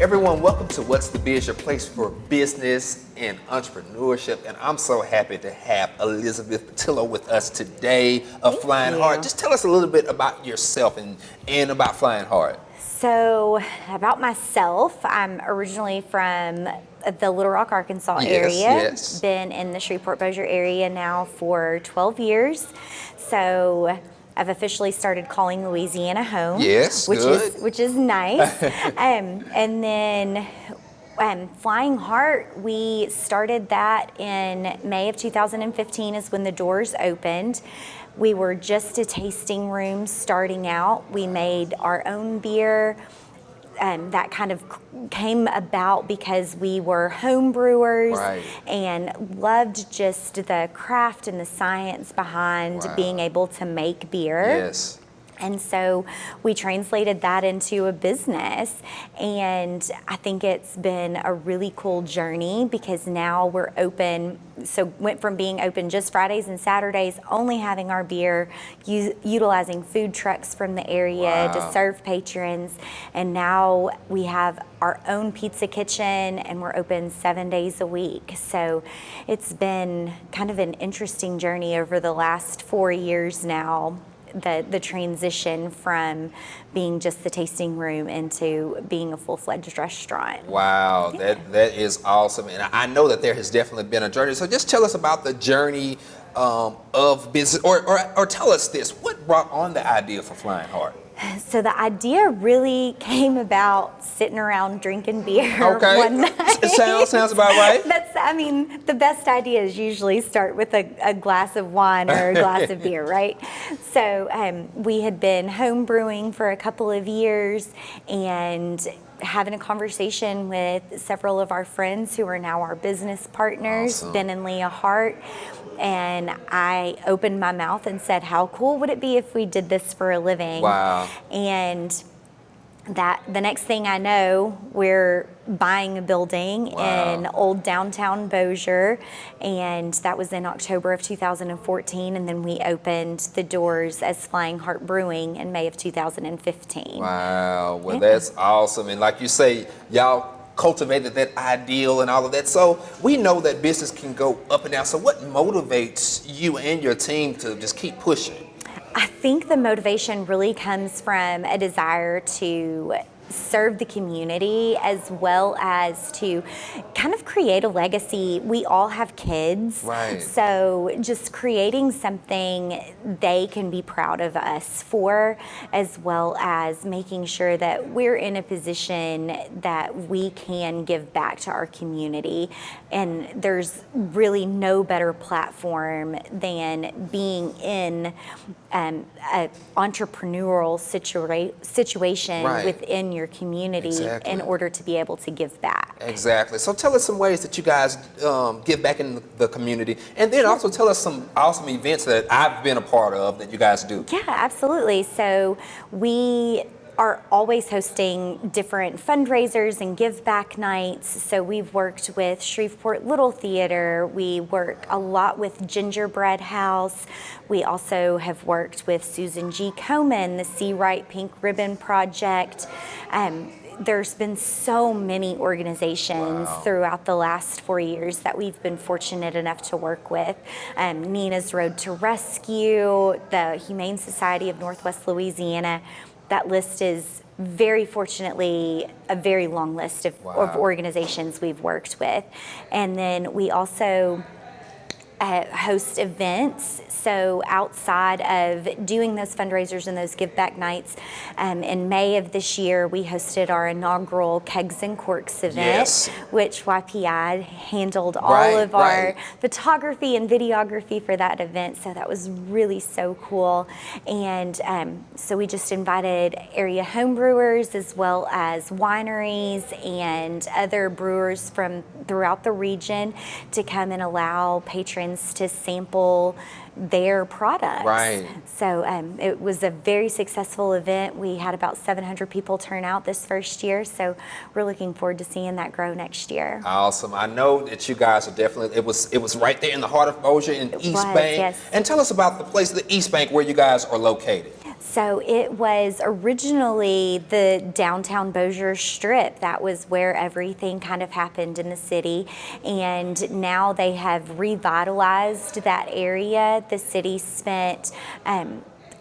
Everyone, welcome to What's the Biz, your place for business and entrepreneurship. And I'm so happy to have Elizabeth Pattillo with us today of Flying Heart. Just tell us a little bit about yourself and about Flying Heart. So, about myself, I'm originally from the Little Rock, Arkansas area. Yes. Been in the Shreveport-Bossier area now for 12 years. So, I've officially started calling Louisiana home. Yes, which is nice. And then Flying Heart, we started that in May of 2015 is when the doors opened. We were just a tasting room starting out. We made our own beer. That kind of came about because we were home brewers and loved just the craft and the science behind being able to make beer. Yes. And so we translated that into a business, and I think it's been a really cool journey because now we're open. So went from being open just Fridays and Saturdays, only having our beer, utilizing food trucks from the area to serve patrons, and now we have our own pizza kitchen and we're open 7 days a week. So it's been kind of an interesting journey over the last 4 years now. The transition from being just the tasting room into being a full-fledged restaurant. Wow, that is awesome. And I know that there has definitely been a journey. So just tell us about the journey of business, or tell us this, what brought on the idea for Flying Heart? So the idea really came about sitting around drinking beer one night. It sounds about right. The best ideas usually start with a glass of wine or a glass of beer, right? So we had been home brewing for a couple of years and having a conversation with several of our friends who are now our business partners, Ben and Leah Hart. And I opened my mouth and said, how cool would it be if we did this for a living? Wow. And that the next thing I know, we're buying a building in old downtown Bossier, and that was in October of 2014, and then we opened the doors as Flying Heart Brewing in May of 2015. Wow, well that's awesome. And like you say, y'all cultivated that ideal and all of that. So we know that business can go up and down. So what motivates you and your team to just keep pushing? I think the motivation really comes from a desire to serve the community as well as to kind of create a legacy. We all have kids, so just creating something they can be proud of us for, as well as making sure that we're in a position that we can give back to our community. And there's really no better platform than being in an entrepreneurial situation within your community in order to be able to give back. Exactly. So tell us some ways that you guys give back in the community, and then also tell us some awesome events that I've been a part of that you guys do. Yeah, absolutely. So we are always hosting different fundraisers and give back nights. So we've worked with Shreveport Little Theater. We work a lot with Gingerbread House. We also have worked with Susan G. Komen, the See Right Pink Ribbon Project. There's been so many organizations throughout the last 4 years that we've been fortunate enough to work with. Nina's Road to Rescue, the Humane Society of Northwest Louisiana. That list is very fortunately a very long list of organizations we've worked with. And then we also host events. So outside of doing those fundraisers and those give back nights, in May of this year, we hosted our inaugural Kegs and Corks event, which YPI handled all of our photography and videography for that event. So that was really so cool. And so we just invited area home brewers as well as wineries and other brewers from throughout the region to come and allow patrons to sample their products. So it was a very successful event. We had about 700 people turn out this first year, so we're looking forward to seeing that grow next year. Awesome. I know that you guys are definitely, it was right there in the heart of Bossier in East Bank. And tell us about the place, the East Bank, where you guys are located. So it was originally the downtown Bossier Strip. That was where everything kind of happened in the city. And now they have revitalized that area. The city spent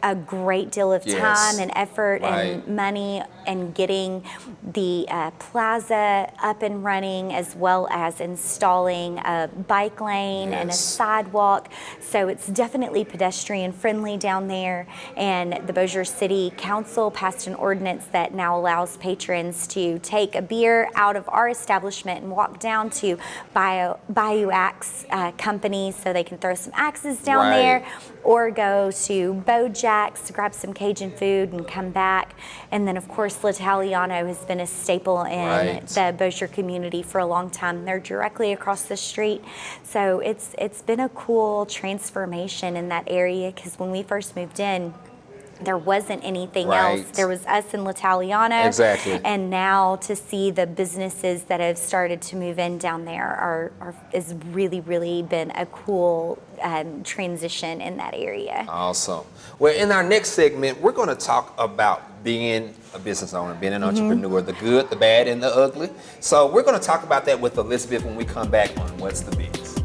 a great deal of time and effort and money and getting the plaza up and running, as well as installing a bike lane and a sidewalk. So it's definitely pedestrian friendly down there. And the Bossier City Council passed an ordinance that now allows patrons to take a beer out of our establishment and walk down to Bayou Axe Company, so they can throw some axes down there, or go to Bojack's to grab some Cajun food and come back. And then, of course, L'Italiano has been a staple in the Bossier community for a long time. They're directly across the street. So it's been a cool transformation in that area, because when we first moved in, there wasn't anything else. There was us and L'Italiano. Exactly. And now to see the businesses that have started to move in down there is really, really been a cool transition in that area. Awesome. Well, in our next segment, we're going to talk about being a business owner, being an entrepreneur, the good, the bad, and the ugly. So we're going to talk about that with Elizabeth when we come back on What's the Biz.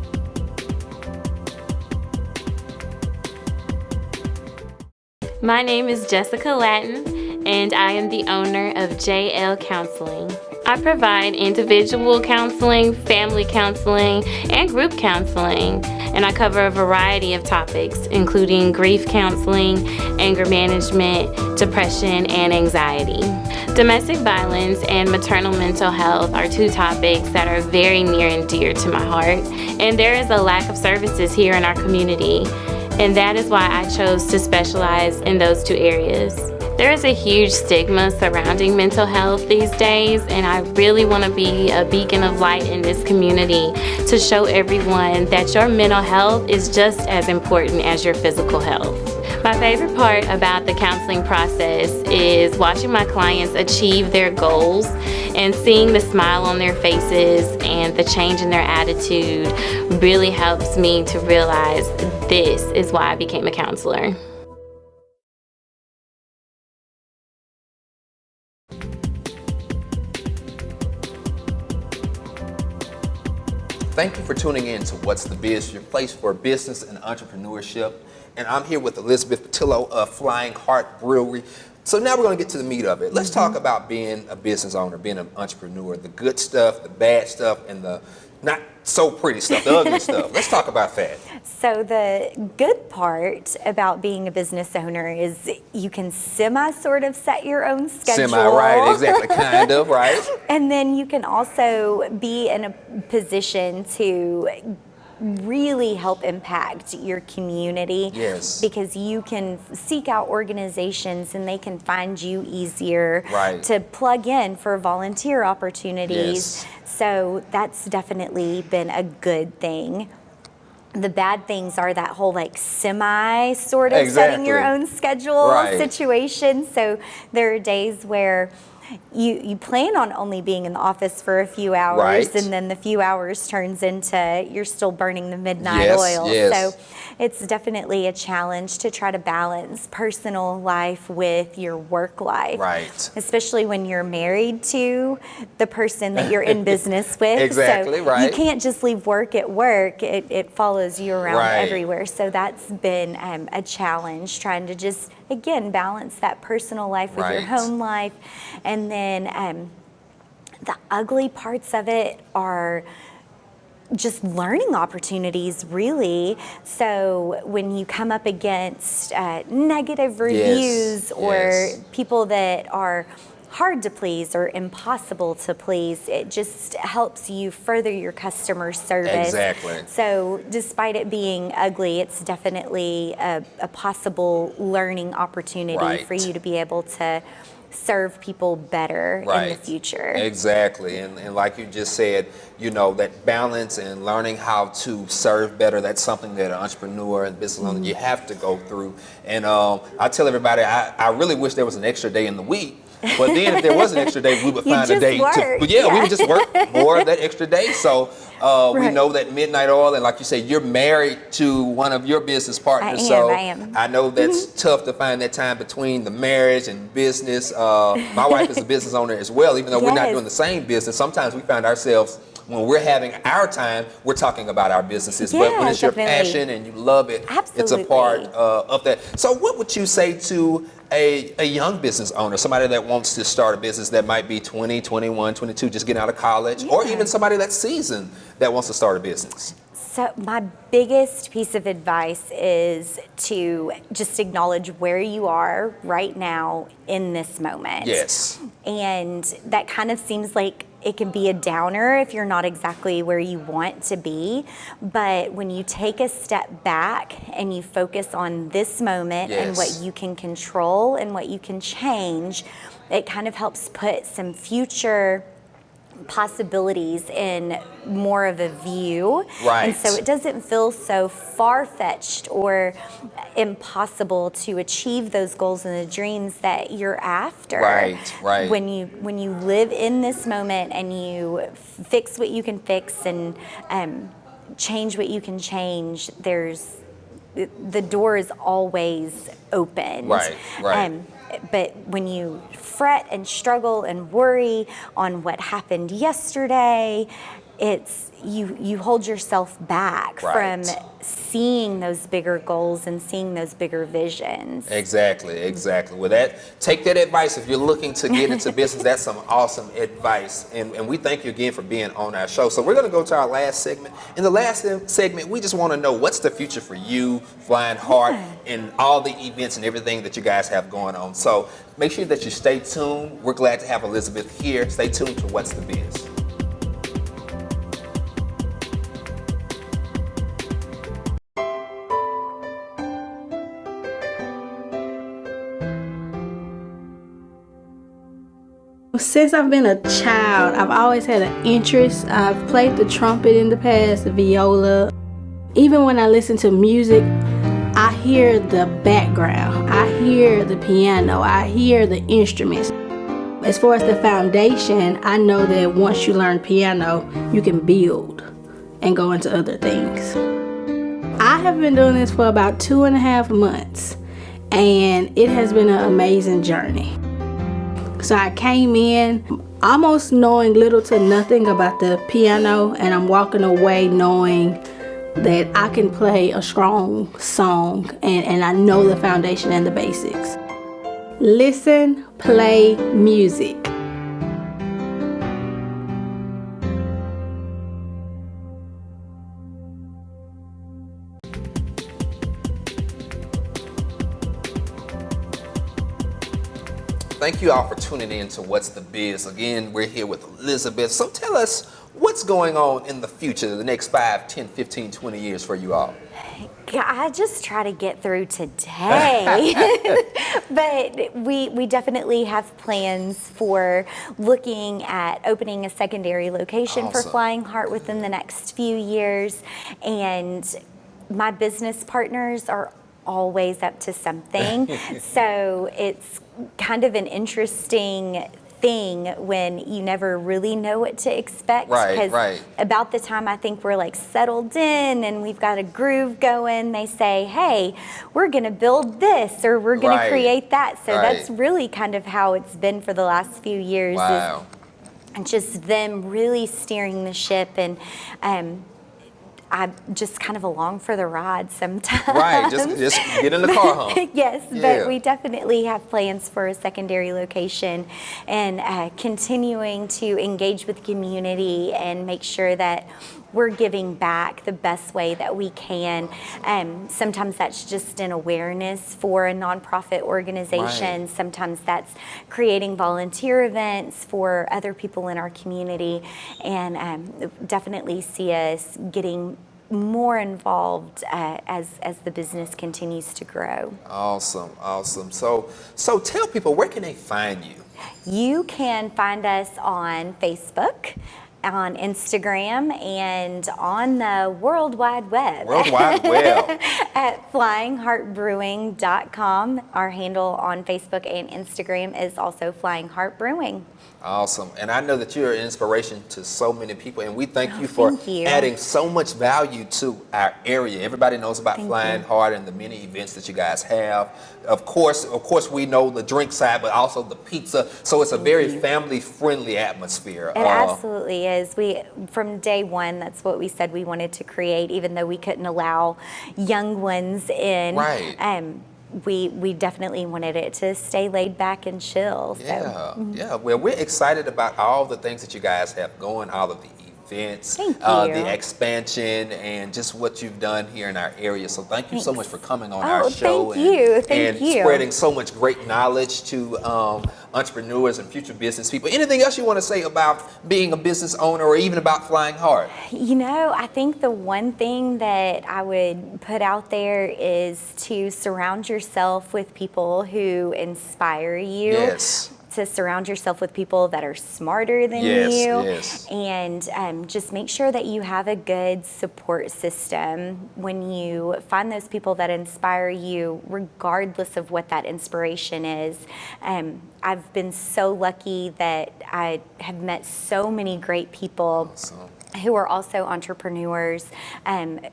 My name is Jessica Lattin, and I am the owner of JL Counseling. I provide individual counseling, family counseling, and group counseling, and I cover a variety of topics, including grief counseling, anger management, depression, and anxiety. Domestic violence and maternal mental health are two topics that are very near and dear to my heart, and there is a lack of services here in our community. And that is why I chose to specialize in those two areas. There is a huge stigma surrounding mental health these days, and I really want to be a beacon of light in this community to show everyone that your mental health is just as important as your physical health. My favorite part about the counseling process is watching my clients achieve their goals and seeing the smile on their faces and the change in their attitude really helps me to realize this is why I became a counselor. Thank you for tuning in to What's the Biz, your place for business and entrepreneurship. And I'm here with Elizabeth Pattillo of Flying Heart Brewery. So now we're going to get to the meat of it. Let's talk about being a business owner, being an entrepreneur, the good stuff, the bad stuff, and the not so pretty stuff, the ugly stuff. Let's talk about that. So the good part about being a business owner is you can sort of set your own schedule. Right, exactly, kind of, right. And then you can also be in a position to really help impact your community. Yes. Because you can seek out organizations and they can find you easier to plug in for volunteer opportunities. So that's definitely been a good thing. The bad things are that whole semi sort of setting your own schedule situation. So there are days where you plan on only being in the office for a few hours, and then the few hours turns into you're still burning the midnight oil. So it's definitely a challenge to try to balance personal life with your work life. Especially when you're married to the person that you're in business with. So you can't just leave work at work. It follows you around everywhere. So that's been a challenge, trying to just, again, balance that personal life with your home life. And then the ugly parts of it are just learning opportunities, really. So when you come up against negative reviews or people that are hard to please or impossible to please, it just helps you further your customer service. So despite it being ugly, it's definitely a possible learning opportunity for you to be able to serve people better in the future. And like you just said, that balance and learning how to serve better, that's something that an entrepreneur and business owner, you have to go through. And I tell everybody, I really wish there was an extra day in the week But then if there was an extra day, we would You find a just day work. we would just work more of that extra day. So we Right. know that Midnight Oil, and like you say, you're married to one of your business partners. I am. I know that's tough to find that time between the marriage and business. My wife is a business owner as well, even though we're not Yes. doing the same business. Sometimes we find ourselves, when we're having our time, we're talking about our businesses. But when Yeah, it's your definitely. passion and you love it, it's a Absolutely. part of that. So what would you say to a young business owner, somebody that wants to start a business that might be 20, 21, 22, just getting out of college, or even somebody that's seasoned that wants to start a business? So my biggest piece of advice is to just acknowledge where you are right now in this moment. Yes. And that kind of seems like it can be a downer if you're not exactly where you want to be. But when you take a step back and you focus on this moment and what you can control and what you can change, it kind of helps put some future possibilities in more of a view. Right. And so it doesn't feel so far-fetched or impossible to achieve those goals and the dreams that you're after. Right. When you live in this moment and you fix what you can fix and change what you can change, the door is always open. Right. But when you fret and struggle and worry on what happened yesterday, it's you hold yourself back from seeing those bigger goals and seeing those bigger visions. Exactly. Well, take that advice if you're looking to get into business. That's some awesome advice, and we thank you again for being on our show. So we're going to go to our last segment. In the last segment, we just want to know what's the future for you, Flying Heart, and all the events and everything that you guys have going on. So make sure that you stay tuned. We're glad to have Elizabeth here. Stay tuned to What's the Biz. Since I've been a child, I've always had an interest. I've played the trumpet in the past, the viola. Even when I listen to music, I hear the background. I hear the piano. I hear the instruments. As far as the foundation, I know that once you learn piano, you can build and go into other things. I have been doing this for about 2.5 months, and it has been an amazing journey. So I came in almost knowing little to nothing about the piano, and I'm walking away knowing that I can play a strong song, and I know the foundation and the basics. Listen, play music. Thank you all for tuning in to What's the Biz. Again, we're here with Elizabeth. So tell us what's going on in the future, the next 5, 10, 15, 20 years for you all. I just try to get through today. But we definitely have plans for looking at opening a secondary location for Awesome. Flying Heart within the next few years. And my business partners are always up to something. So it's kind of an interesting thing when you never really know what to expect. Right. About the time I think we're like settled in and we've got a groove going, they say, hey, we're gonna build this or we're gonna create that. So that's really kind of how it's been for the last few years. Wow. And just them really steering the ship, and I'm just kind of along for the ride sometimes. Right, just get in the car, huh? Yes, Yeah. but we definitely have plans for a secondary location and continuing to engage with the community and make sure that we're giving back the best way that we can. Sometimes that's just an awareness for a nonprofit organization. Right. Sometimes that's creating volunteer events for other people in our community, and definitely see us getting more involved as the business continues to grow. Awesome. So tell people, where can they find you? You can find us on Facebook on Instagram and on the World Wide Web. World Wide Web. At flyingheartbrewing.com. Our handle on Facebook and Instagram is also Flying Heart Brewing. Awesome. And I know that you're an inspiration to so many people, and we thank you for thank you. adding so much value to our area. Everybody knows about Thank Flying you. Heart and the many events that you guys have. Of course, we know the drink side, but also the pizza. So it's a very family-friendly atmosphere. It absolutely is. From day one, that's what we said we wanted to create, even though we couldn't allow young ones in. Right. We definitely wanted it to stay laid back and chill. So. Yeah. Well, we're excited about all the things that you guys have going, all of the events, Thank the you. expansion, and just what you've done here in our area. So thank you so much for coming on Oh, our show thank you. and Thank you. spreading so much great knowledge to entrepreneurs and future business people. Anything else you want to say about being a business owner or even about Flying Heart? You know, I think the one thing that I would put out there is to surround yourself with people who inspire you. Yes. To surround yourself with people that are smarter than you, and just make sure that you have a good support system when you find those people that inspire you, regardless of what that inspiration is. I've been so lucky that I have met so many great people. Awesome. Who are also entrepreneurs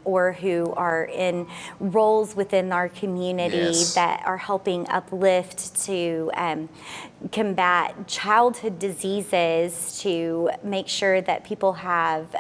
or who are in roles within our community that are helping uplift to combat childhood diseases, to make sure that people have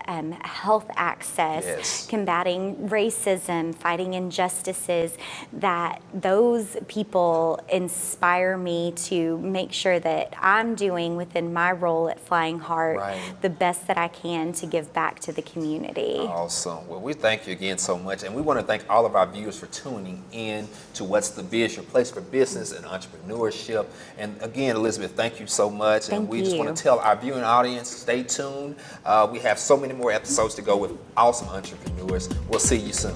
health access, combating racism, fighting injustices, that those people inspire me to make sure that I'm doing within my role at Flying Heart the best that I can to give back to the community. Awesome. Well, we thank you again so much, and we want to thank all of our viewers for tuning in to What's the Biz, your place for business and entrepreneurship. And again, Elizabeth, thank you so much. Thank and we just you. want to tell our viewing audience, stay tuned. We have so many more episodes to go with awesome entrepreneurs. We'll see you soon.